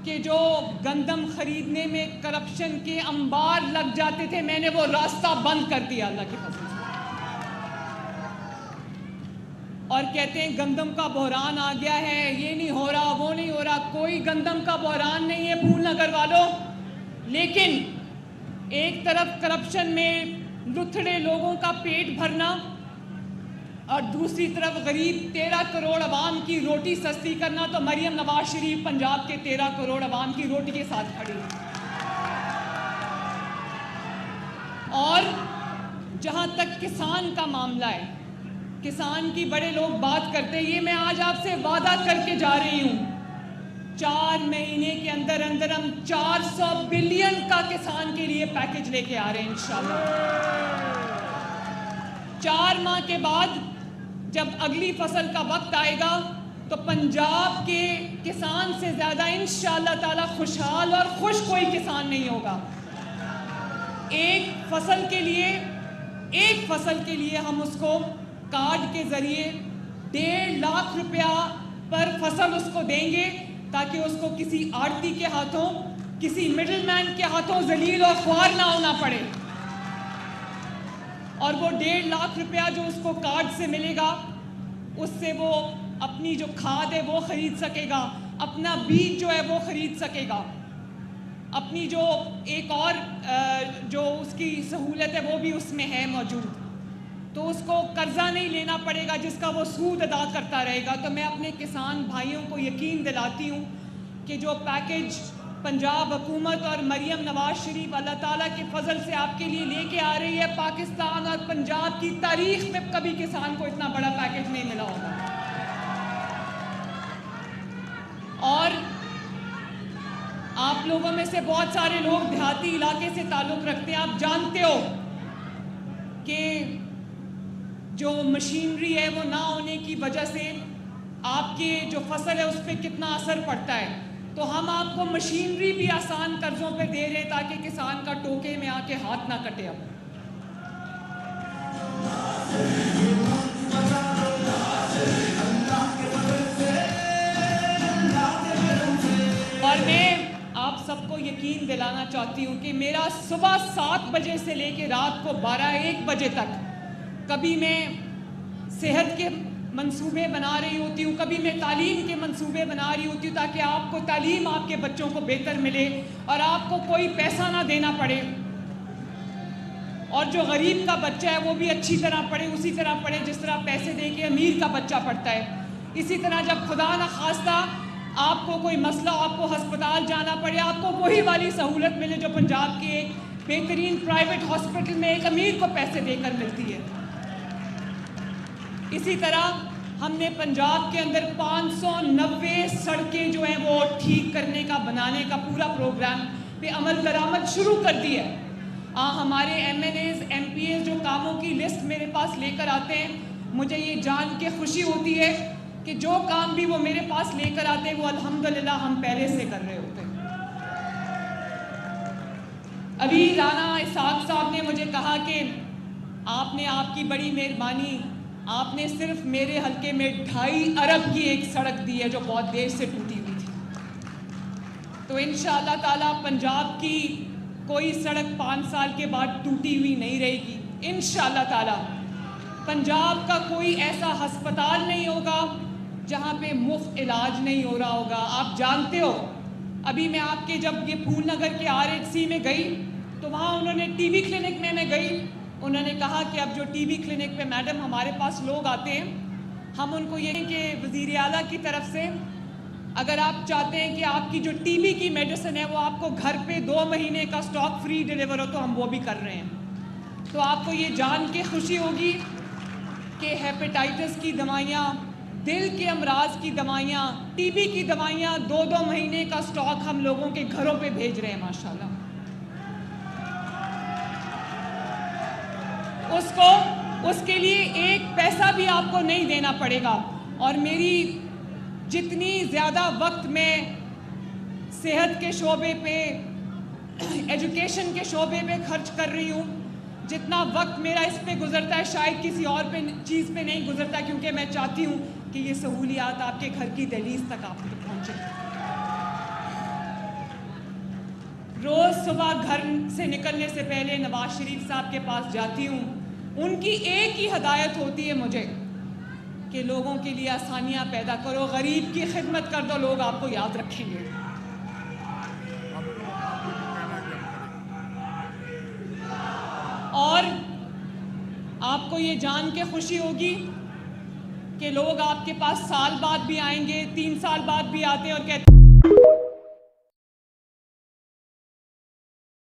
کہ جو گندم خریدنے میں کرپشن کے انبار لگ جاتے تھے، میں نے وہ راستہ بند کر دیا اللہ کے فضل سے۔ اور کہتے ہیں گندم کا بحران آ گیا ہے، یہ نہیں ہو رہا، وہ نہیں ہو رہا۔ کوئی گندم کا بحران نہیں ہے پھول نگر والوں، لیکن ایک طرف کرپشن میں لتھڑے لوگوں کا پیٹ بھرنا اور دوسری طرف غریب 13 کروڑ عوام کی روٹی سستی کرنا، تو مریم نواز شریف پنجاب کے 13 کروڑ عوام کی روٹی کے ساتھ کھڑی ہے۔ اور جہاں تک کسان کا معاملہ ہے، کسان کی بڑے لوگ بات کرتے ہیں، یہ میں آج آپ سے وعدہ کر کے جا رہی ہوں، 4 مہینے کے اندر اندر ہم 400 بلین کا کسان کے لیے پیکج لے کے آ رہے ہیں انشاءاللہ۔ 4 ماہ کے بعد جب اگلی فصل کا وقت آئے گا تو پنجاب کے کسان سے زیادہ انشاءاللہ تعالی خوشحال اور خوش کوئی کسان نہیں ہوگا۔ ایک فصل کے لیے ہم اس کو کارڈ کے ذریعے 1.5 لاکھ روپیہ پر فصل اس کو دیں گے، تاکہ اس کو کسی آڑتی کے ہاتھوں، کسی مڈل مین کے ہاتھوں ذلیل اور خوار نہ ہونا پڑے۔ اور وہ 1.5 لاکھ روپیہ جو اس کو کارڈ سے ملے گا، اس سے وہ اپنی جو کھاد ہے وہ خرید سکے گا، اپنا بیج جو ہے وہ خرید سکے گا، اپنی جو ایک اور جو اس کی سہولت ہے وہ بھی اس میں ہے موجود، تو اس کو قرضہ نہیں لینا پڑے گا جس کا وہ سود ادا کرتا رہے گا۔ تو میں اپنے کسان بھائیوں کو یقین دلاتی ہوں کہ جو پیکج پنجاب حکومت اور مریم نواز شریف اللہ تعالیٰ کے فضل سے آپ کے لیے لے کے آ رہی ہے، پاکستان اور پنجاب کی تاریخ میں کبھی کسان کو اتنا بڑا پیکج نہیں ملا ہوگا۔ اور آپ لوگوں میں سے بہت سارے لوگ دیہاتی علاقے سے تعلق رکھتے ہیں، آپ جانتے ہو کہ جو مشینری ہے وہ نہ ہونے کی وجہ سے آپ کے جو فصل ہے اس پہ کتنا اثر پڑتا ہے، تو ہم آپ کو مشینری بھی آسان قرضوں پہ دے رہے تاکہ کسان کا ٹوکے میں آ کے ہاتھ نہ کٹے۔ اب اور میں آپ سب کو یقین دلانا چاہتی ہوں کہ میرا صبح 7 بجے سے لے کے رات کو 12-1 بجے تک کبھی میں صحت کے منصوبے بنا رہی ہوتی ہوں، کبھی میں تعلیم کے منصوبے بنا رہی ہوتی ہوں، تاکہ آپ کو تعلیم آپ کے بچوں کو بہتر ملے اور آپ کو کوئی پیسہ نہ دینا پڑے، اور جو غریب کا بچہ ہے وہ بھی اچھی طرح پڑھے، اسی طرح پڑھے جس طرح پیسے دے کے امیر کا بچہ پڑھتا ہے۔ اسی طرح جب خدا نہ خواستہ آپ کو کوئی مسئلہ، آپ کو ہسپتال جانا پڑے، آپ کو وہی والی سہولت ملے جو پنجاب کے ایک بہترین پرائیویٹ ہاسپٹل میں ایک امیر کو پیسے دے کر ملتی ہے۔ اسی طرح ہم نے پنجاب کے اندر 590 سڑکیں جو ہیں وہ ٹھیک کرنے کا، بنانے کا پورا پروگرام پہ عمل درآمد شروع کر دی ہے۔ ہمارے M N As, M P As جو کاموں کی لسٹ میرے پاس لے کر آتے ہیں، مجھے یہ جان کے خوشی ہوتی ہے کہ جو کام بھی وہ میرے پاس لے کر آتے ہیں وہ الحمدللہ ہم پہلے سے کر رہے ہوتے ہیں۔ ابھی رانا اسحاق صاحب نے مجھے کہا کہ آپ نے، آپ کی بڑی مہربانی، آپ نے صرف میرے حلقے میں 2.5 ارب کی ایک سڑک دی ہے جو بہت دیر سے ٹوٹی ہوئی تھی، تو انشاءاللہ تعالیٰ پنجاب کی کوئی سڑک 5 سال کے بعد ٹوٹی ہوئی نہیں رہے گی انشاءاللہ تعالیٰ۔ پنجاب کا کوئی ایسا ہسپتال نہیں ہوگا جہاں پہ مفت علاج نہیں ہو رہا ہوگا۔ آپ جانتے ہو، ابھی میں آپ کے جب یہ پھول نگر کے RHC میں گئی تو وہاں انہوں نے ٹی بی کلینک میں گئی، انہوں نے کہا کہ اب جو ٹی بی کلینک پہ میڈم ہمارے پاس لوگ آتے ہیں، ہم ان کو یہ کہ وزیر اعلیٰ کی طرف سے اگر آپ چاہتے ہیں کہ آپ کی جو ٹی بی کی میڈیسن ہے وہ آپ کو گھر پہ 2 مہینے کا سٹاک فری ڈیلیور ہو، تو ہم وہ بھی کر رہے ہیں۔ تو آپ کو یہ جان کے خوشی ہوگی کہ ہیپیٹائٹس کی دوائیاں، دل کے امراض کی دوائیاں، ٹی بی کی دوائیاں 2 مہینے کا سٹاک ہم لوگوں کے گھروں پہ بھیج رہے ہیں ماشاءاللہ۔ اس کے لیے 1 پیسہ بھی آپ کو نہیں دینا پڑے گا۔ اور میری جتنی زیادہ وقت میں صحت کے شعبے پہ، ایجوکیشن کے شعبے پہ خرچ کر رہی ہوں، جتنا وقت میرا اس پہ گزرتا ہے شاید کسی اور چیز پہ نہیں گزرتا، کیونکہ میں چاہتی ہوں کہ یہ سہولیات آپ کے گھر کی دہلیز تک آپ تک پہنچے۔ روز صبح گھر سے نکلنے سے پہلے نواز شریف صاحب کے پاس جاتی ہوں. ان کی ایک ہی ہدایت ہوتی ہے مجھے کہ لوگوں کے لیے آسانیاں پیدا کرو, غریب کی خدمت کر دو, لوگ آپ کو یاد رکھیں گے. اور آپ کو یہ جان کے خوشی ہوگی کہ لوگ آپ کے پاس سال بعد بھی آئیں گے, 3 سال بعد بھی آتے ہیں اور کہتے ہیں